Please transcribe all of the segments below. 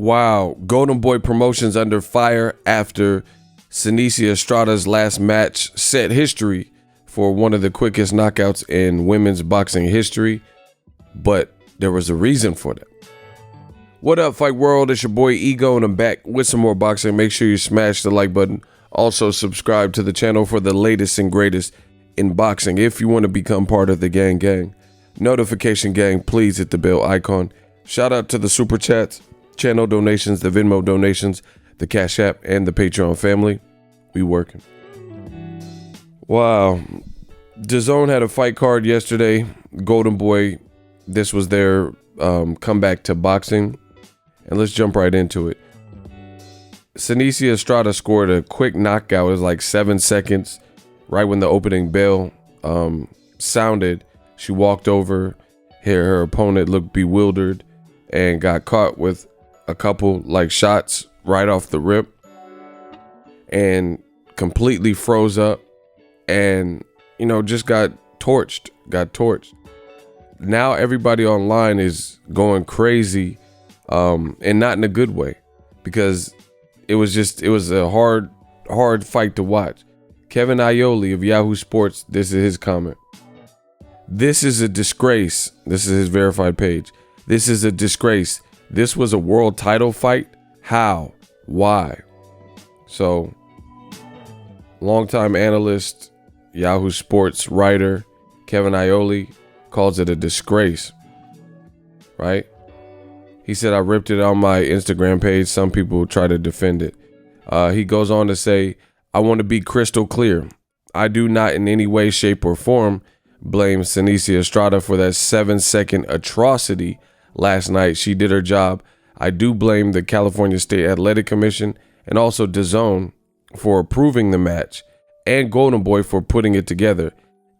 Wow, Goldenboy Promotions under fire after Seniesa Estrada's last match set history for one of the quickest knockouts in women's boxing history, but there was a reason for that. What up, Fight World? It's your boy Ego, and I'm back with some more boxing. Make sure you smash the like button. Also, subscribe to the channel for the latest and greatest in boxing. If you want to become part of the gang, notification gang, please hit the bell icon. Shout out to the super chats, channel donations, the Venmo donations, the Cash App, and the Patreon family. We working. Wow. DAZN had a fight card yesterday. Goldenboy, this was their comeback to boxing. And let's jump right into it. Seniesa Estrada scored a quick knockout. It was like 7 seconds right when the opening bell sounded. She walked over. Her opponent looked bewildered and got caught with a couple like shots right off the rip and completely froze up and, you know, just got torched. Now everybody online is going crazy, and not in a good way, because it was a hard fight to watch. Kevin Aioli of Yahoo Sports, this is his comment. "This is a disgrace." This is his verified page. "This is a disgrace. This was a world title fight. How? Why?" So, longtime analyst, Yahoo Sports writer, Kevin Aioli calls it a disgrace, right? He said, "I ripped it on my Instagram page. Some people try to defend it." He goes on to say, "I want to be crystal clear. I do not in any way, shape, or form blame Seniesa Estrada for that 7-second atrocity last night. She did her job. I do blame the California State Athletic Commission and also DAZN for approving the match and Goldenboy for putting it together.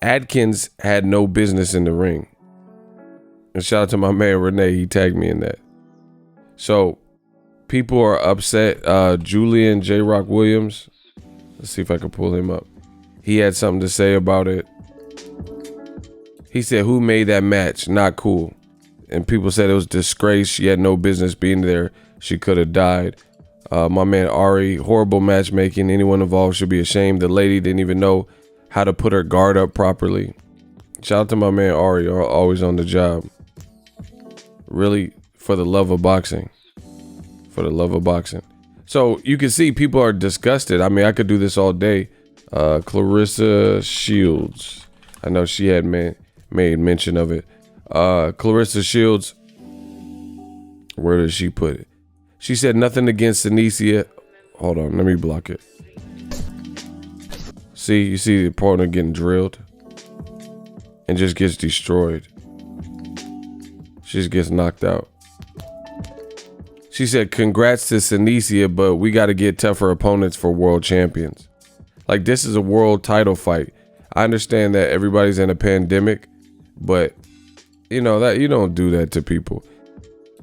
Adkins had no business in the ring." And shout out to my man Renee, he tagged me in that. So people are upset. Julian J. Rock Williams, let's see if I can pull him up. He had something to say about it. He said, "Who made that match? Not cool." And people said it was disgrace. She had no business being there. She could have died. My man Ari, horrible matchmaking. Anyone involved should be ashamed. The lady didn't even know how to put her guard up properly. Shout out to my man Ari, always on the job. Really, for the love of boxing. For the love of boxing. So you can see people are disgusted. I mean, I could do this all day. Clarissa Shields. I know she had made mention of it. Clarissa Shields, where did she put it? She said, "Nothing against Seniesa." Hold on, let me block it. See, you see the opponent getting drilled and just gets destroyed. She just gets knocked out. She said, "Congrats to Seniesa, but we got to get tougher opponents for world champions." Like, this is a world title fight. I understand that everybody's in a pandemic, but you know that you don't do that to people.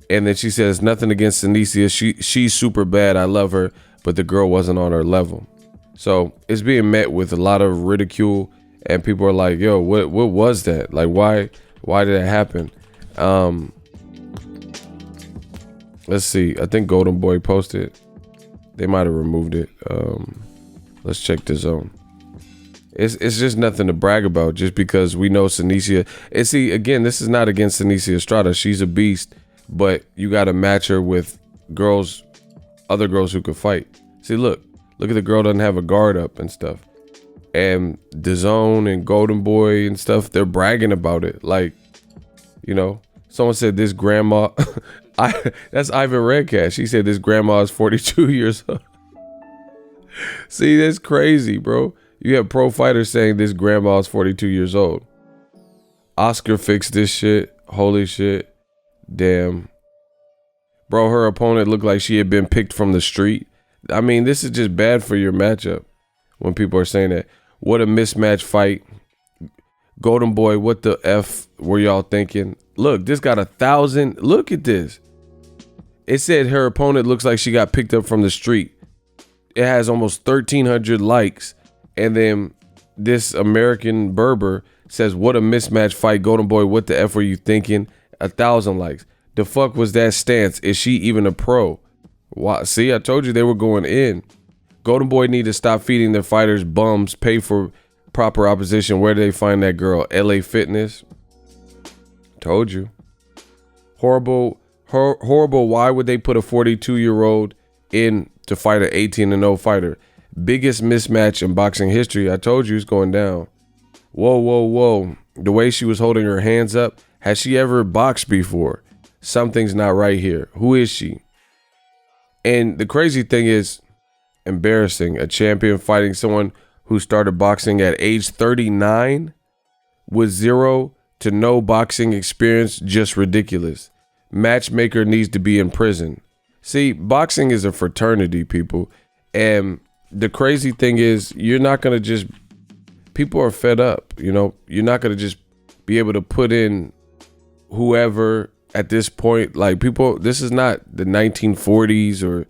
And then she says, "Nothing against Seniesa. She's super bad. I love her, but the girl wasn't on her level." So it's being met with a lot of ridicule, and people are like, "Yo, what was that? Like, why did that happen?" Let's see. I think Goldenboy posted. They might have removed it. Let's check the zone. It's just nothing to brag about, just because we know Seniesa. And see, again, this is not against Seniesa Estrada. She's a beast, but you got to match her with other girls who could fight. See, look at the girl doesn't have a guard up and stuff. And DAZN and Goldenboy and stuff, they're bragging about it. Like, you know, someone said this grandma, that's Ivan Redcat. She said this grandma is 42 years old. See, that's crazy, bro. You have pro fighters saying this grandma is 42 years old. Oscar fixed this shit. Holy shit. Damn. Bro, her opponent looked like she had been picked from the street. I mean, this is just bad for your matchup when people are saying that. What a mismatch fight. Goldenboy, what the F were y'all thinking? Look, this got 1,000. Look at this. It said her opponent looks like she got picked up from the street. It has almost 1,300 likes. And then this American Berber says, "What a mismatch fight. Goldenboy, what the F were you thinking?" 1,000 likes. The fuck was that stance? Is she even a pro? Why? See, I told you they were going in. Goldenboy need to stop feeding their fighters bums, pay for proper opposition. Where do they find that girl? LA Fitness. Told you. Horrible. Why would they put a 42-year-old in to fight an 18-0 fighter? Biggest mismatch in boxing history. I told you it's going down. Whoa. The way she was holding her hands up. Has she ever boxed before? Something's not right here. Who is she? And the crazy thing is, embarrassing. A champion fighting someone who started boxing at age 39 with zero to no boxing experience. Just ridiculous. Matchmaker needs to be in prison. See, boxing is a fraternity, people. And the crazy thing is, you're not going to just, people are fed up, you know, you're not going to just be able to put in whoever at this point. Like, people, this is not the 1940s, or,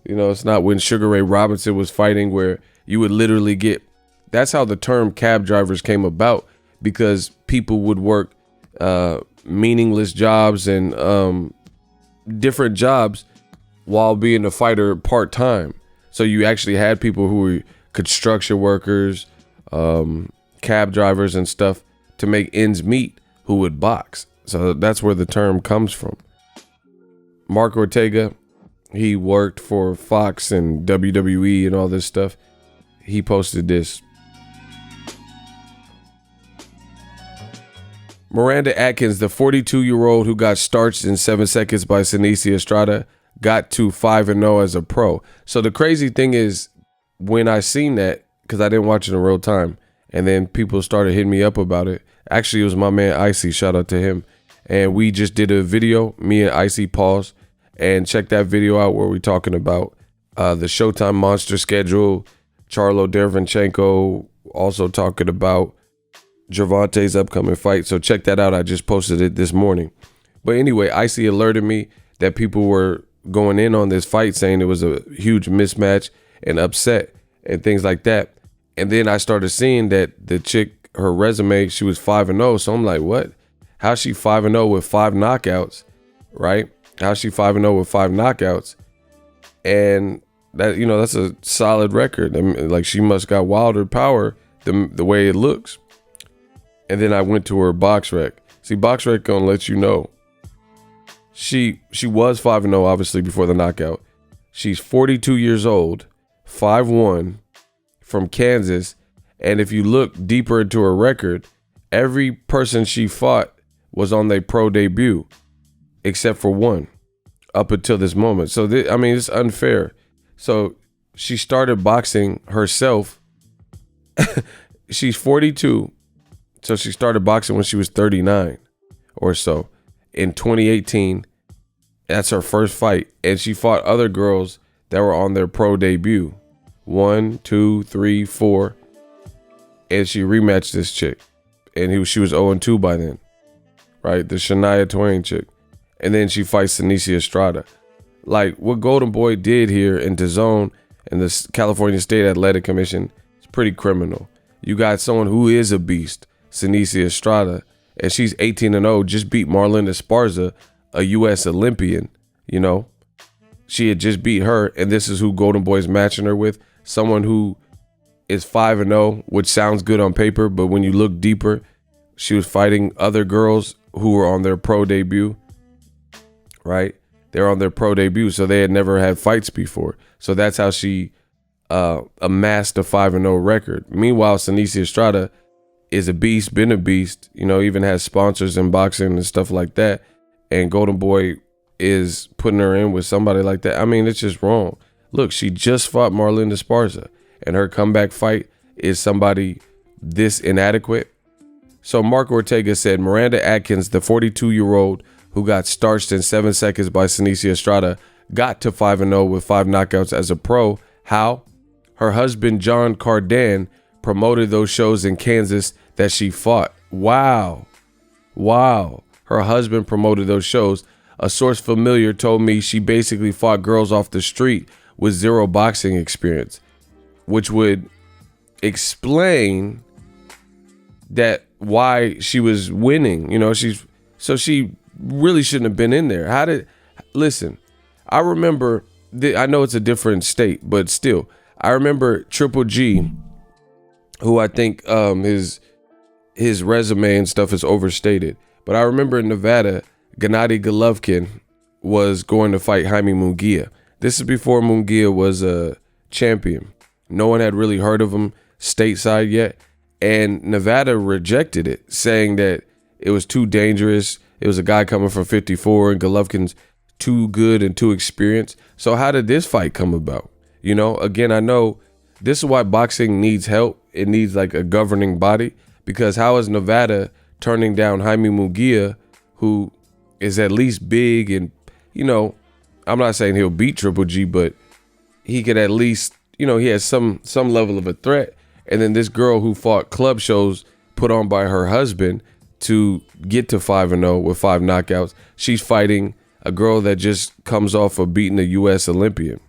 you know, it's not when Sugar Ray Robinson was fighting, where you would literally get, that's how the term cab drivers came about, because people would work meaningless jobs and different jobs while being a fighter part-time. So you actually had people who were construction workers, cab drivers and stuff to make ends meet, who would box. So that's where the term comes from. Mark Ortega, he worked for Fox and WWE and all this stuff. He posted this. Miranda Atkins, the 42-year-old who got starched in 7 seconds by Seniesa Estrada, got to 5-0 as a pro. So the crazy thing is, when I seen that, because I didn't watch it in real time, and then people started hitting me up about it. Actually, it was my man Icy, shout out to him. And we just did a video, me and Icy, pause, and check that video out where we're talking about the Showtime Monster schedule, Charlo Derevyanchenko, also talking about Gervonta's upcoming fight. So check that out. I just posted it this morning. But anyway, Icy alerted me that people were going in on this fight, saying it was a huge mismatch and upset and things like that. And then I started seeing that the chick, her resume, she was 5-0. So I'm like, what? How's she 5-0 with 5 knockouts, right? How's she 5-0 with 5 knockouts? And that, you know, that's a solid record. I mean, like, she must got wilder power the way it looks. And then I went to her BoxRec. See, BoxRec gonna let you know. She was 5-0, obviously, before the knockout. She's 42 years old, 5'1", from Kansas. And if you look deeper into her record, every person she fought was on their pro debut, except for one, up until this moment. So, I mean, it's unfair. So she started boxing herself. She's 42. So she started boxing when she was 39 or so. In 2018, that's her first fight. And she fought other girls that were on their pro debut. 1, 2, 3, 4. And she rematched this chick. And she was 0-2 by then. Right? The Shania Twain chick. And then she fights Seniesa Estrada. Like, what Goldenboy did here in DAZN and the California State Athletic Commission is pretty criminal. You got someone who is a beast, Seniesa Estrada, and she's 18-0, just beat Marlon Esparza, a U.S. Olympian, you know. She had just beat her, and this is who Goldenboy's matching her with, someone who is 5-0, which sounds good on paper, but when you look deeper, she was fighting other girls who were on their pro debut, right? They're on their pro debut, so they had never had fights before. So that's how she amassed a 5-0 record. Meanwhile, Seniesa Estrada is a beast, been a beast, you know, even has sponsors in boxing and stuff like that. And Goldenboy is putting her in with somebody like that. I mean, it's just wrong. Look, she just fought Marlon Esparza, and her comeback fight is somebody this inadequate. So Mark Ortega said Miranda Atkins, the 42-year-old who got starched in 7 seconds by Seniesa Estrada, got to 5-0 with 5 knockouts as a pro. How? Her husband, John Cardan, promoted those shows in Kansas that she fought. Wow. Her husband promoted those shows. A source familiar told me she basically fought girls off the street with zero boxing experience, which would explain that why she was winning. You know, she really shouldn't have been in there. Listen, I remember I know it's a different state, but still, I remember Triple G, who I think his resume and stuff is overstated. But I remember in Nevada, Gennady Golovkin was going to fight Jaime Munguia. This is before Munguia was a champion. No one had really heard of him stateside yet. And Nevada rejected it, saying that it was too dangerous. It was a guy coming from 54 and Golovkin's too good and too experienced. So how did this fight come about? You know, again, I know this is why boxing needs help. It needs like a governing body, because how is Nevada turning down Jaime Munguia, who is at least big and, you know, I'm not saying he'll beat Triple G, but he could at least, you know, he has some level of a threat. And then this girl who fought club shows put on by her husband to get to 5-0 with 5 knockouts. She's fighting a girl that just comes off of beating a U.S. Olympian.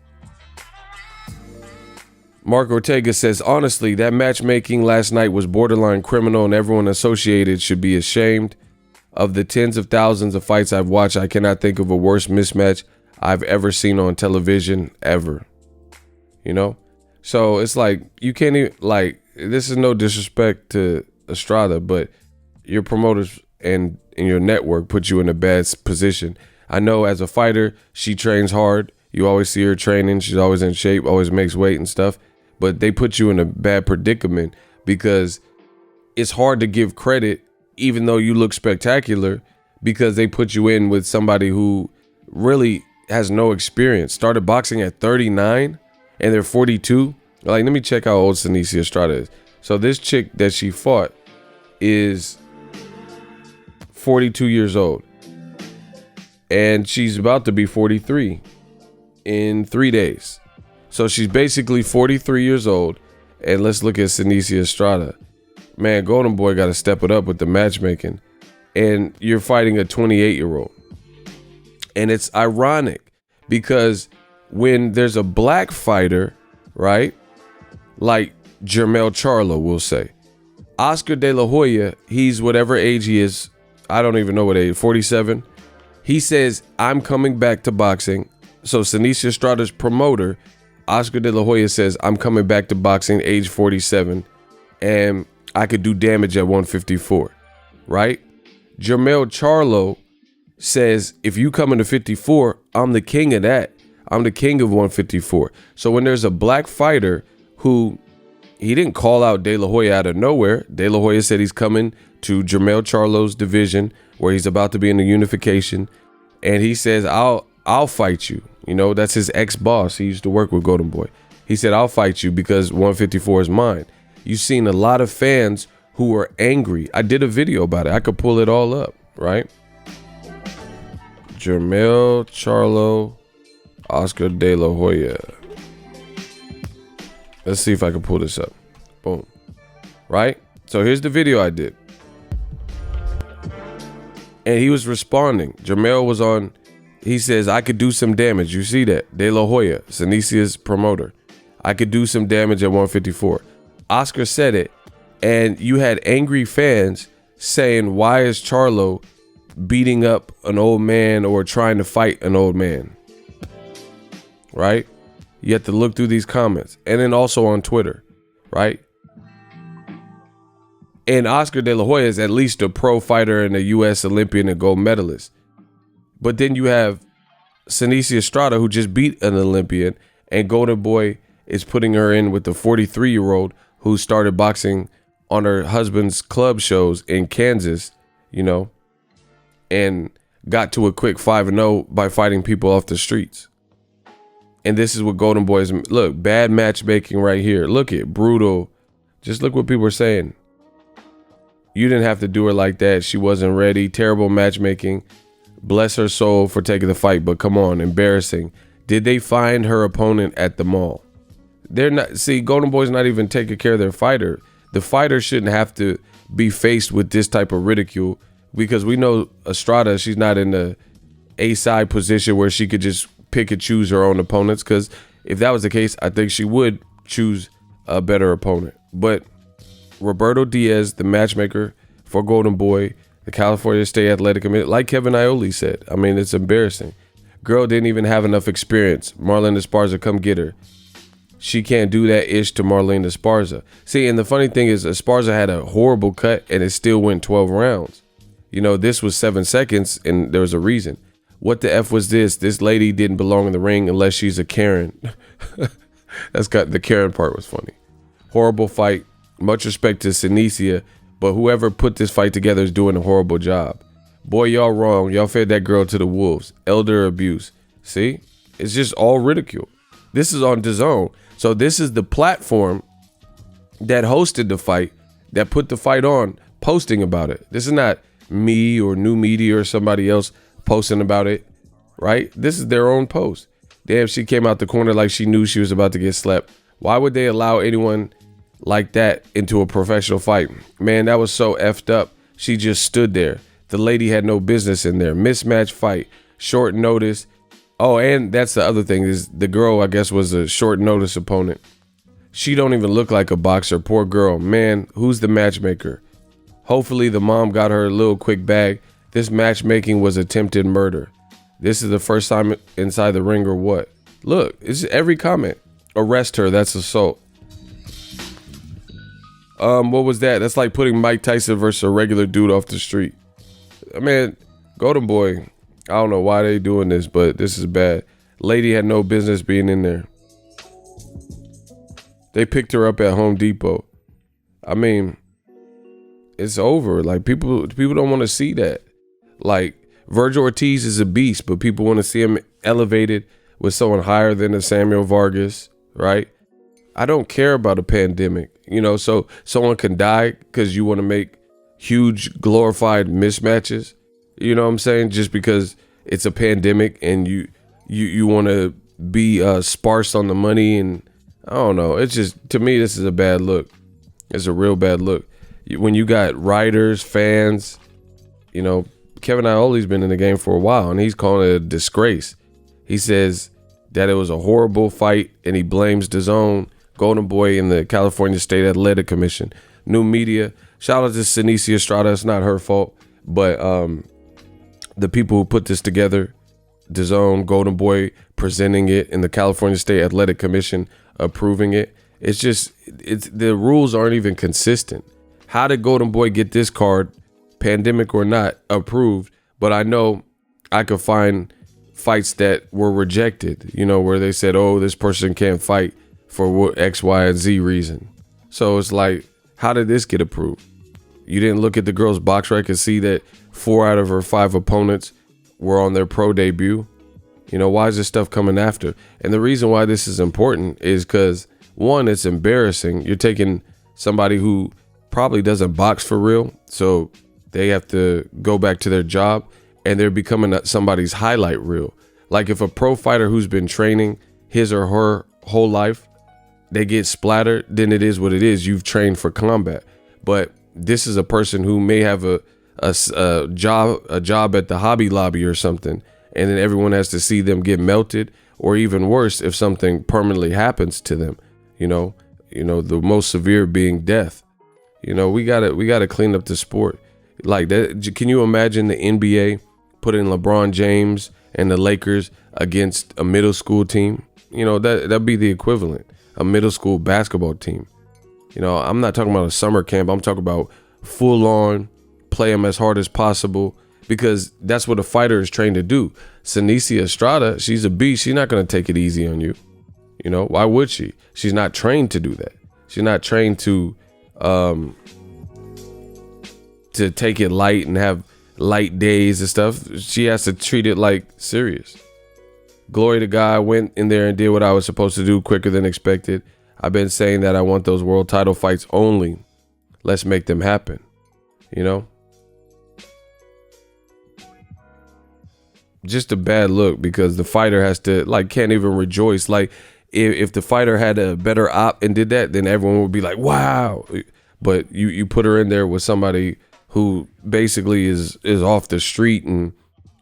Mark Ortega says, honestly, that matchmaking last night was borderline criminal and everyone associated should be ashamed. Of the tens of thousands of fights I've watched, I cannot think of a worse mismatch I've ever seen on television, ever. You know? So it's like, you can't even, like, this is no disrespect to Estrada, but your promoters and your network put you in a bad position. I know as a fighter, she trains hard. You always see her training. She's always in shape, always makes weight and stuff. But they put you in a bad predicament because it's hard to give credit, even though you look spectacular, because they put you in with somebody who really has no experience. Started boxing at 39 and they're 42. Like, let me check how old Seniesa Estrada is. So this chick that she fought is 42 years old. And she's about to be 43 in 3 days. So she's basically 43 years old. And let's look at Seniesa Estrada. Man, Goldenboy got to step it up with the matchmaking. And you're fighting a 28-year-old. And it's ironic because when there's a black fighter, right, like Jermell Charlo, we'll say, Oscar De La Hoya, he's whatever age he is, I don't even know what age, 47. He says, I'm coming back to boxing. So Seniesa Estrada's promoter, Oscar De La Hoya, says, I'm coming back to boxing age 47 and I could do damage at 154, right? Jermell Charlo says, if you come into 54, I'm the king of that. I'm the king of 154. So when there's a black fighter who, he didn't call out De La Hoya out of nowhere. De La Hoya said he's coming to Jermell Charlo's division where he's about to be in the unification. And he says, I'll fight you. You know, that's his ex-boss. He used to work with Goldenboy. He said, I'll fight you because 154 is mine. You've seen a lot of fans who were angry. I did a video about it. I could pull it all up, right? Jermell Charlo, Oscar De La Hoya. Let's see if I can pull this up. Boom. Right? So here's the video I did. And he was responding. Jermell was on. He says, I could do some damage. You see that? De La Hoya, Senesia's promoter. I could do some damage at 154. Oscar said it. And you had angry fans saying, why is Charlo beating up an old man or trying to fight an old man? Right? You have to look through these comments. And then also on Twitter. Right? And Oscar De La Hoya is at least a pro fighter and a U.S. Olympian and gold medalist. But then you have Seniesa Estrada, who just beat an Olympian, and Goldenboy is putting her in with the 43-year-old who started boxing on her husband's club shows in Kansas, you know, and got to a quick 5-0 by fighting people off the streets. And this is what Goldenboy is. Look, bad matchmaking right here. Look at brutal. Just look what people are saying. You didn't have to do her like that. She wasn't ready. Terrible matchmaking. Bless her soul for taking the fight, but come on, embarrassing. Did they find her opponent at the mall? They're not. See, Goldenboy's not even taking care of their fighter. The fighter shouldn't have to be faced with this type of ridicule because we know Estrada, she's not in the A-side position where she could just pick and choose her own opponents, because if that was the case, I think she would choose a better opponent. But Roberto Diaz, the matchmaker for Goldenboy, the California State Athletic Committee, like Kevin Iole said, I mean, it's embarrassing. Girl didn't even have enough experience. Marlene Esparza, come get her. She can't do that ish to Marlene Esparza. See, and the funny thing is Esparza had a horrible cut and it still went 12 rounds. You know, this was 7 seconds and there was a reason. What the F was this? This lady didn't belong in the ring unless she's a Karen. The Karen part was funny. Horrible fight. Much respect to Seniesa, but whoever put this fight together is doing a horrible job. Boy, y'all wrong. Y'all fed that girl to the wolves. Elder abuse. See? It's just all ridicule. This is on DAZN. So this is the platform that hosted the fight, that put the fight on, posting about it. This is not me or New Media or somebody else posting about it, right? This is their own post. Damn, she came out the corner like she knew she was about to get slept. Why would they allow anyone like that into a professional fight? Man, that was so effed up. She just stood there. The lady had no business in there. Mismatch fight, short notice. Oh, and that's the other thing is the girl, I guess, was a short notice opponent. She don't even look like a boxer. Poor girl. Man, who's the matchmaker? Hopefully the mom got her a little quick bag. This matchmaking was attempted murder. This is the first time inside the ring or what? Look, it's every comment. Arrest her. That's assault. What was that? That's like putting Mike Tyson versus a regular dude off the street. I mean, Goldenboy, I don't know why they doing this, but this is bad. Lady had no business being in there. They picked her up at Home Depot. I mean, it's over. Like people don't want to see that. Like Virgil Ortiz is a beast, but people want to see him elevated with someone higher than a Samuel Vargas, right? I don't care about a pandemic, you know, so someone can die because you want to make huge glorified mismatches. You know what I'm saying? Just because it's a pandemic and you want to be sparse on the money, and I don't know. It's just, to me, this is a bad look. It's a real bad look. When you got writers, fans, you know, Kevin Ioli's been in the game for a while and he's calling it a disgrace. He says that it was a horrible fight and he blames DAZN, Goldenboy, and the California State Athletic Commission. New Media, shout out to Seniesa Estrada. It's not her fault, but the people who put this together, DAZN, Goldenboy presenting it, and the California State Athletic Commission approving it. It's just, the rules aren't even consistent. How did Goldenboy get this card, pandemic or not, approved? But I know I could find fights that were rejected, you know, where they said, oh, this person can't fight for X, Y, and Z reason. So it's like, how did this get approved? You didn't look at the girl's box record and see that 4 out of her 5 opponents were on their pro debut. You know, why is this stuff coming after? And the reason why this is important is because, one, it's embarrassing. You're taking somebody who probably doesn't box for real, so they have to go back to their job, and they're becoming somebody's highlight reel. Like if a pro fighter who's been training his or her whole life, they get splattered, then it is what it is. You've trained for combat. But this is a person who may have a job at the Hobby Lobby or something, and then everyone has to see them get melted, or even worse, if something permanently happens to them, you know, the most severe being death. You know, we gotta clean up the sport. Like that, can you imagine the NBA putting LeBron James and the Lakers against a middle school team? You know, that'd be the equivalent, a middle school basketball team. You know, I'm not talking about a summer camp. I'm talking about full on, play them as hard as possible, because that's what a fighter is trained to do. Seniesa Estrada, she's a beast. She's not going to take it easy on you. You know, why would she? She's not trained to do that. She's not trained to take it light and have light days and stuff. She has to treat it like serious. Glory to God, I went in there and did what I was supposed to do quicker than expected. I've been saying that I want those world title fights only. Let's make them happen. You know? Just a bad look, because the fighter has to, like, can't even rejoice. Like, if the fighter had a better op and did that, then everyone would be like, wow. But you put her in there with somebody who basically is off the street and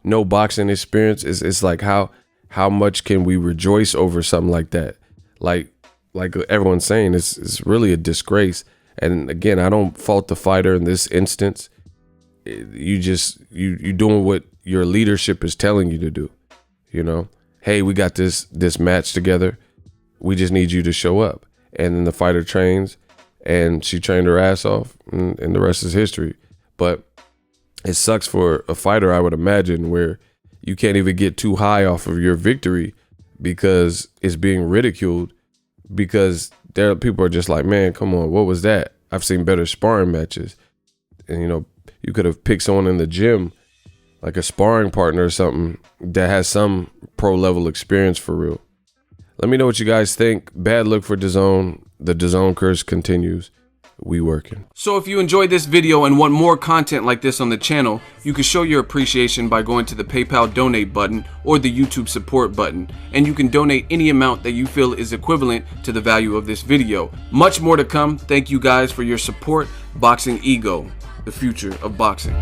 no boxing experience. It's like, how much can we rejoice over something like that? Like everyone's saying, it's really a disgrace. And again, I don't fault the fighter in this instance. You doing what your leadership is telling you to do. you know, hey, we got this match together. We just need you to show up. And then the fighter trains, and she trained her ass off, and the rest is history. But it sucks for a fighter, I would imagine, where you can't even get too high off of your victory because it's being ridiculed, because there people are just like, man, come on, what was that? I've seen better sparring matches. And, you know, you could have picked someone in the gym, like a sparring partner or something that has some pro level experience for real. Let me know what you guys think. Bad look for DAZN. The DAZN curse continues. We working. So if you enjoyed this video and want more content like this on the channel, you can show your appreciation by going to the PayPal donate button or the YouTube support button, and you can donate any amount that you feel is equivalent to the value of this video. Much more to come. Thank you guys for your support. Boxingego, the future of boxing.